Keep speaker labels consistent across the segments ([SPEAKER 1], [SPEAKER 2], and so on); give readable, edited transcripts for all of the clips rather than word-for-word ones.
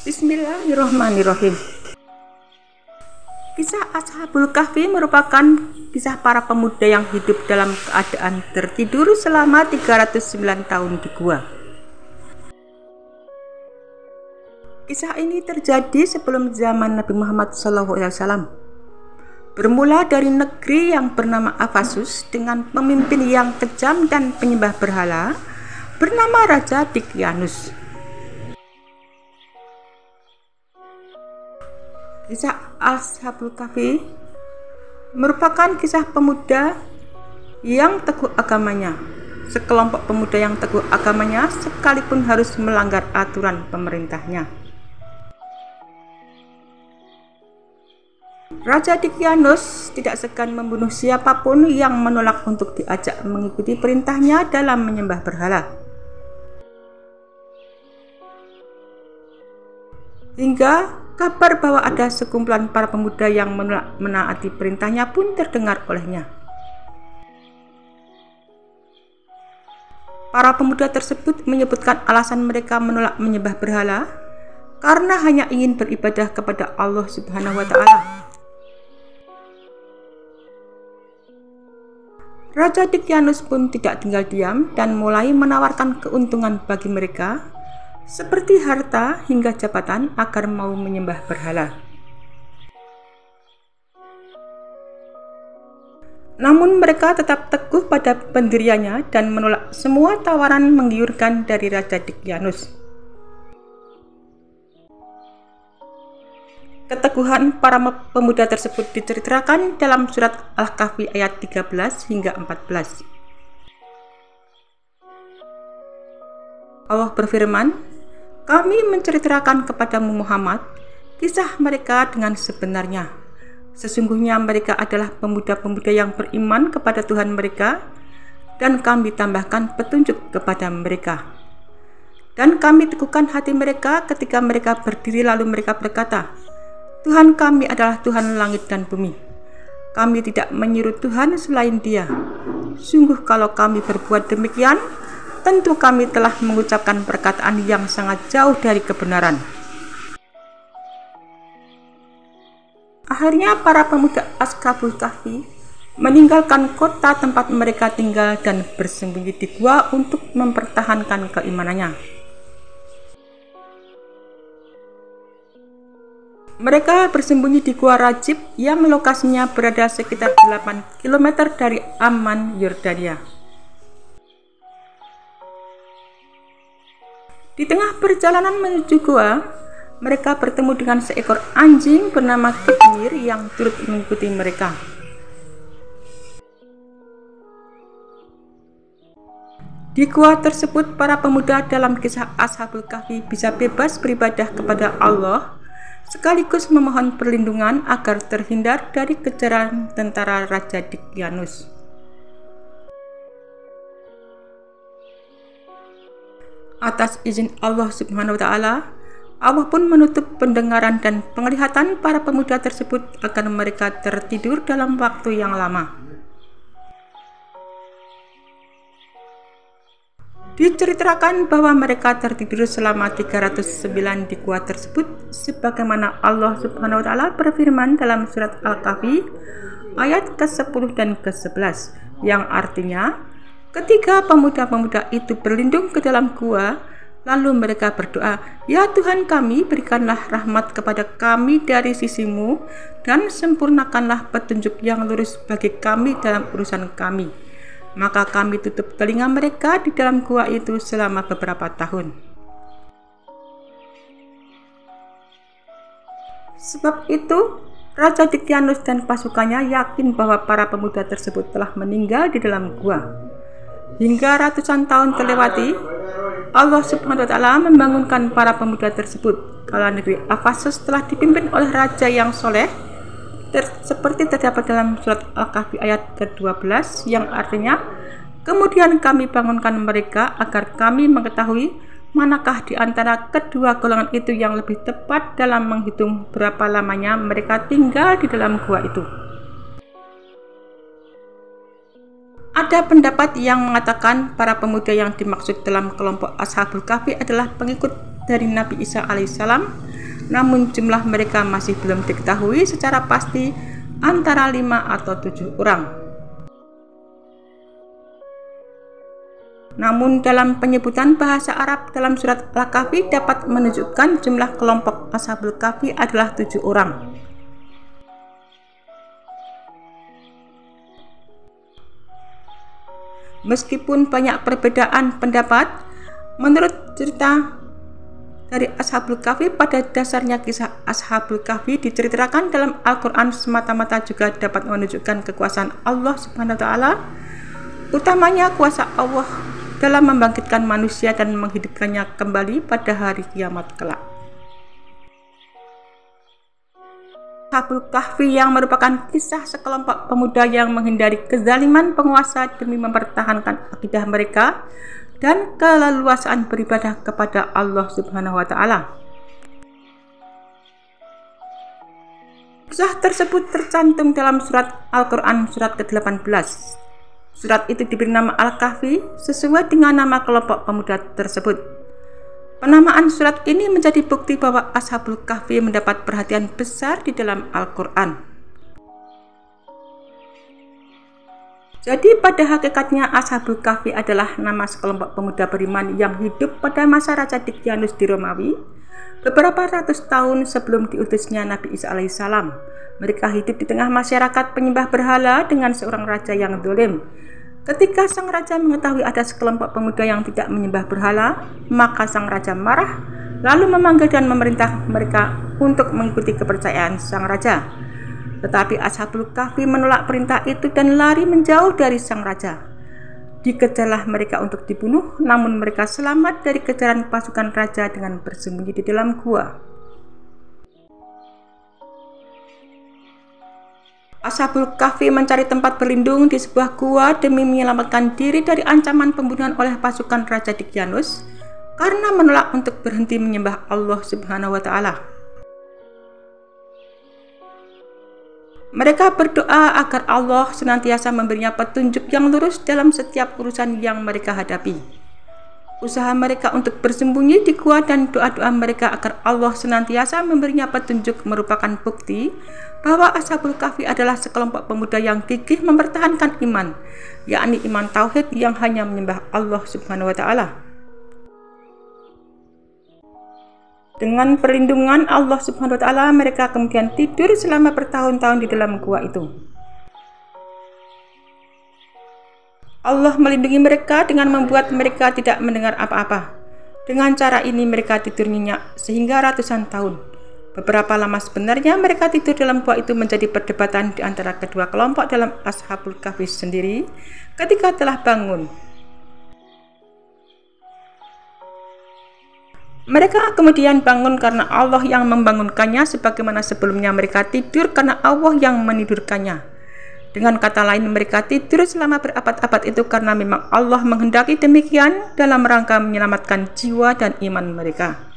[SPEAKER 1] Bismillahirrahmanirrahim. Kisah Ashabul Kahfi merupakan kisah para pemuda yang hidup dalam keadaan tertidur selama 309 tahun di gua. Kisah ini terjadi sebelum zaman Nabi Muhammad SAW. Bermula dari negeri yang bernama Ephesus dengan pemimpin yang kejam dan penyembah berhala bernama Raja Dicyanus. Kisah Ashabul Kahfi merupakan kisah pemuda yang teguh agamanya. Sekelompok pemuda yang teguh agamanya sekalipun harus melanggar aturan pemerintahnya. Raja Dicyanus tidak segan membunuh siapapun yang menolak untuk diajak mengikuti perintahnya dalam menyembah berhala. Hingga kabar bahwa ada sekumpulan para pemuda yang menolak menaati perintahnya pun terdengar olehnya. Para pemuda tersebut menyebutkan alasan mereka menolak menyembah berhala karena hanya ingin beribadah kepada Allah Subhanahu wa Ta'ala. Raja Dicyanus pun tidak tinggal diam dan mulai menawarkan keuntungan bagi mereka, seperti harta hingga jabatan agar mau menyembah berhala. Namun mereka tetap teguh pada pendiriannya dan menolak semua tawaran menggiurkan dari Raja Dicyanus. Keteguhan para pemuda tersebut diceritakan dalam surat Al-Kahfi ayat 13 hingga 14. Allah berfirman, "Kami menceritakan kepadamu Muhammad kisah mereka dengan sebenarnya. Sesungguhnya mereka adalah pemuda-pemuda yang beriman kepada Tuhan mereka, dan kami tambahkan petunjuk kepada mereka. Dan kami teguhkan hati mereka ketika mereka berdiri lalu mereka berkata, Tuhan kami adalah Tuhan langit dan bumi. Kami tidak menyeru Tuhan selain Dia. Sungguh kalau kami berbuat demikian, tentu kami telah mengucapkan perkataan yang sangat jauh dari kebenaran." Akhirnya para pemuda Ashabul Kahfi meninggalkan kota tempat mereka tinggal dan bersembunyi di gua untuk mempertahankan keimanannya. Mereka bersembunyi di Gua Rajib yang lokasinya berada sekitar 8 km dari Amman, Yordania. Di tengah perjalanan menuju gua, mereka bertemu dengan seekor anjing bernama Kitmir yang turut mengikuti mereka. Di gua tersebut, para pemuda dalam kisah Ashabul Kahfi bisa bebas beribadah kepada Allah, sekaligus memohon perlindungan agar terhindar dari kejaran tentara Raja Dicyanus. Atas izin Allah Subhanahu wa Ta'ala, Allah pun menutup pendengaran dan penglihatan para pemuda tersebut agar mereka tertidur dalam waktu yang lama. Diceritakan bahwa mereka tertidur selama 309 di gua tersebut, sebagaimana Allah Subhanahu wa Ta'ala berfirman dalam surat Al-Kahfi ayat ke-10 dan ke-11, yang artinya, ketika pemuda-pemuda itu berlindung ke dalam gua, lalu mereka berdoa, "Ya Tuhan kami, berikanlah rahmat kepada kami dari sisi-Mu dan sempurnakanlah petunjuk yang lurus bagi kami dalam urusan kami." Maka kami tutup telinga mereka di dalam gua itu selama beberapa tahun. Sebab itu, Raja Dicyanus dan pasukannya yakin bahwa para pemuda tersebut telah meninggal di dalam gua. Hingga ratusan tahun terlewati, Allah Subhanahu wa Ta'ala membangunkan para pemuda tersebut kala negeri Ephesus telah dipimpin oleh raja yang soleh, seperti terdapat dalam surat Al-Kahfi ayat ke-12, yang artinya, "Kemudian kami bangunkan mereka agar kami mengetahui manakah di antara kedua golongan itu yang lebih tepat dalam menghitung berapa lamanya mereka tinggal di dalam gua itu." Ada pendapat yang mengatakan para pemuda yang dimaksud dalam kelompok Ashabul Kahfi adalah pengikut dari Nabi Isa alaihissalam, namun jumlah mereka masih belum diketahui secara pasti, antara 5 atau 7 orang. Namun dalam penyebutan bahasa Arab dalam surat Al-Kahfi dapat menunjukkan jumlah kelompok Ashabul Kahfi adalah 7 orang. Meskipun banyak perbedaan pendapat, menurut cerita dari Ashabul Kahfi, pada dasarnya kisah Ashabul Kahfi diceritakan dalam Al-Quran semata-mata juga dapat menunjukkan kekuasaan Allah Subhanahu wa Ta'ala, utamanya kuasa Allah dalam membangkitkan manusia dan menghidupkannya kembali pada hari kiamat kelak. Ashabul Kahfi yang merupakan kisah sekelompok pemuda yang menghindari kezaliman penguasa demi mempertahankan akidah mereka dan keleluasaan beribadah kepada Allah Subhanahu wa Ta'ala. Kisah tersebut tercantum dalam surat Al-Quran surat ke-18. Surat itu diberi nama Al-Kahfi sesuai dengan nama kelompok pemuda tersebut. Penamaan surat ini menjadi bukti bahwa Ashabul Kahfi mendapat perhatian besar di dalam Al-Quran. Jadi pada hakikatnya Ashabul Kahfi adalah nama sekelompok pemuda beriman yang hidup pada masa Raja Daqyanus di Romawi, beberapa ratus tahun sebelum diutusnya Nabi Isa alaihissalam. Mereka hidup di tengah masyarakat penyembah berhala dengan seorang raja yang zalim. Ketika sang raja mengetahui ada sekelompok pemuda yang tidak menyembah berhala, maka sang raja marah, lalu memanggil dan memerintah mereka untuk mengikuti kepercayaan sang raja. Tetapi Ashabul Kahfi menolak perintah itu dan lari menjauh dari sang raja. Dikejarlah mereka untuk dibunuh, namun mereka selamat dari kejaran pasukan raja dengan bersembunyi di dalam gua. Ashabul Kahfi mencari tempat berlindung di sebuah gua demi menyelamatkan diri dari ancaman pembunuhan oleh pasukan Raja Daqyanus karena menolak untuk berhenti menyembah Allah Subhanahu wa Ta'ala. Mereka berdoa agar Allah senantiasa memberinya petunjuk yang lurus dalam setiap urusan yang mereka hadapi. Usaha mereka untuk bersembunyi di gua dan doa-doa mereka agar Allah senantiasa memberinya petunjuk merupakan bukti bahwa Ashabul Kahfi adalah sekelompok pemuda yang gigih mempertahankan iman, yakni iman tauhid yang hanya menyembah Allah Subhanahu wa Ta'ala. Dengan perlindungan Allah Subhanahu wa Ta'ala, mereka kemudian tidur selama bertahun-tahun di dalam gua itu. Allah melindungi mereka dengan membuat mereka tidak mendengar apa-apa. Dengan cara ini mereka tidur nyenyak sehingga ratusan tahun. Beberapa lama sebenarnya mereka tidur dalam gua itu menjadi perdebatan di antara kedua kelompok dalam Ashabul Kahfi sendiri ketika telah bangun. Mereka kemudian bangun karena Allah yang membangunkannya, sebagaimana sebelumnya mereka tidur karena Allah yang menidurkannya. Dengan kata lain, mereka tidur selama berabad-abad itu karena memang Allah menghendaki demikian dalam rangka menyelamatkan jiwa dan iman mereka.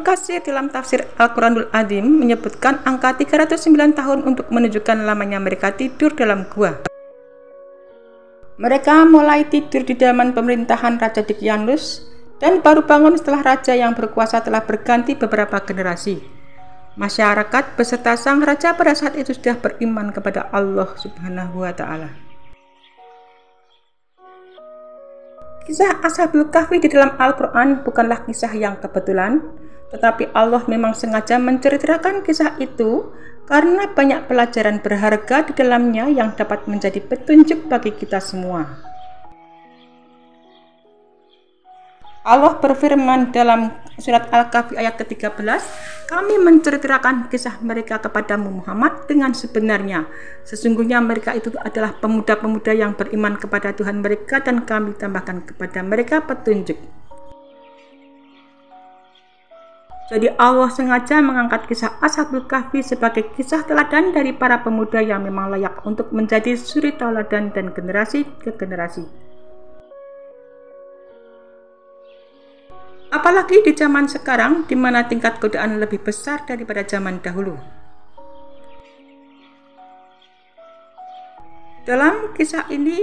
[SPEAKER 1] Kasir dalam tafsir Al-Quranul Azim menyebutkan angka 309 tahun untuk menunjukkan lamanya mereka tidur dalam gua. Mereka mulai tidur di zaman pemerintahan Raja Daqyanus dan baru bangun setelah raja yang berkuasa telah berganti beberapa generasi. Masyarakat beserta sang raja pada saat itu sudah beriman kepada Allah Subhanahu wa Ta'ala. Kisah Ashabul Kahfi di dalam Al-Quran bukanlah kisah yang kebetulan, tetapi Allah memang sengaja menceritakan kisah itu karena banyak pelajaran berharga di dalamnya yang dapat menjadi petunjuk bagi kita semua. Allah berfirman dalam surat Al-Kahfi ayat ke-13, "Kami menceritakan kisah mereka kepadamu Muhammad dengan sebenarnya. Sesungguhnya mereka itu adalah pemuda-pemuda yang beriman kepada Tuhan mereka dan kami tambahkan kepada mereka petunjuk." Jadi Allah sengaja mengangkat kisah Ashabul Kahfi sebagai kisah teladan dari para pemuda yang memang layak untuk menjadi suri tauladan dan generasi ke generasi. Apalagi di zaman sekarang di mana tingkat godaan lebih besar daripada zaman dahulu. Dalam kisah ini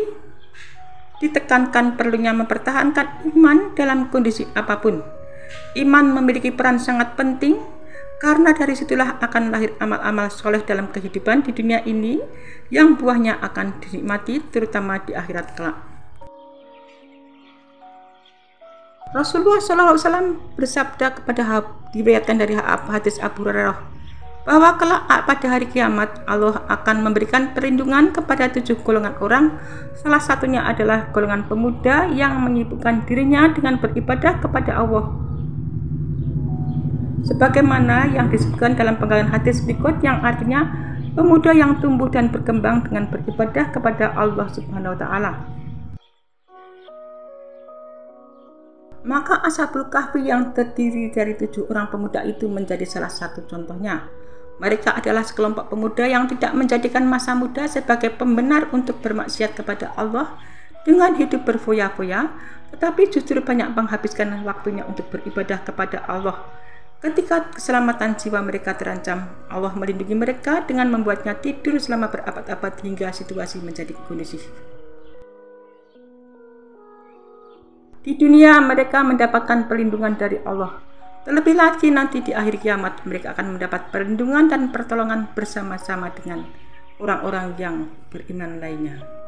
[SPEAKER 1] ditekankan perlunya mempertahankan iman dalam kondisi apapun. Iman memiliki peran sangat penting karena dari situlah akan lahir amal-amal soleh dalam kehidupan di dunia ini yang buahnya akan dinikmati terutama di akhirat kelak. Rasulullah SAW bersabda kepada diriwayatkan dari hadis Abu Hurairah bahwa kelak pada hari kiamat Allah akan memberikan perlindungan kepada 7 golongan orang. Salah satunya adalah golongan pemuda yang menyibukkan dirinya dengan beribadah kepada Allah, sebagaimana yang disebutkan dalam penggalan hadis berikut yang artinya pemuda yang tumbuh dan berkembang dengan beribadah kepada Allah Subhanahu wa Ta'ala. Maka Ashabul Kahfi yang terdiri dari 7 orang pemuda itu menjadi salah satu contohnya. Mereka adalah sekelompok pemuda yang tidak menjadikan masa muda sebagai pembenar untuk bermaksiat kepada Allah dengan hidup berfoya-foya, tetapi justru banyak menghabiskan waktunya untuk beribadah kepada Allah. Ketika keselamatan jiwa mereka terancam, Allah melindungi mereka dengan membuatnya tidur selama berabad-abad hingga situasi menjadi kondusif. Di dunia mereka mendapatkan perlindungan dari Allah. Terlebih lagi nanti di akhir kiamat mereka akan mendapat perlindungan dan pertolongan bersama-sama dengan orang-orang yang beriman lainnya.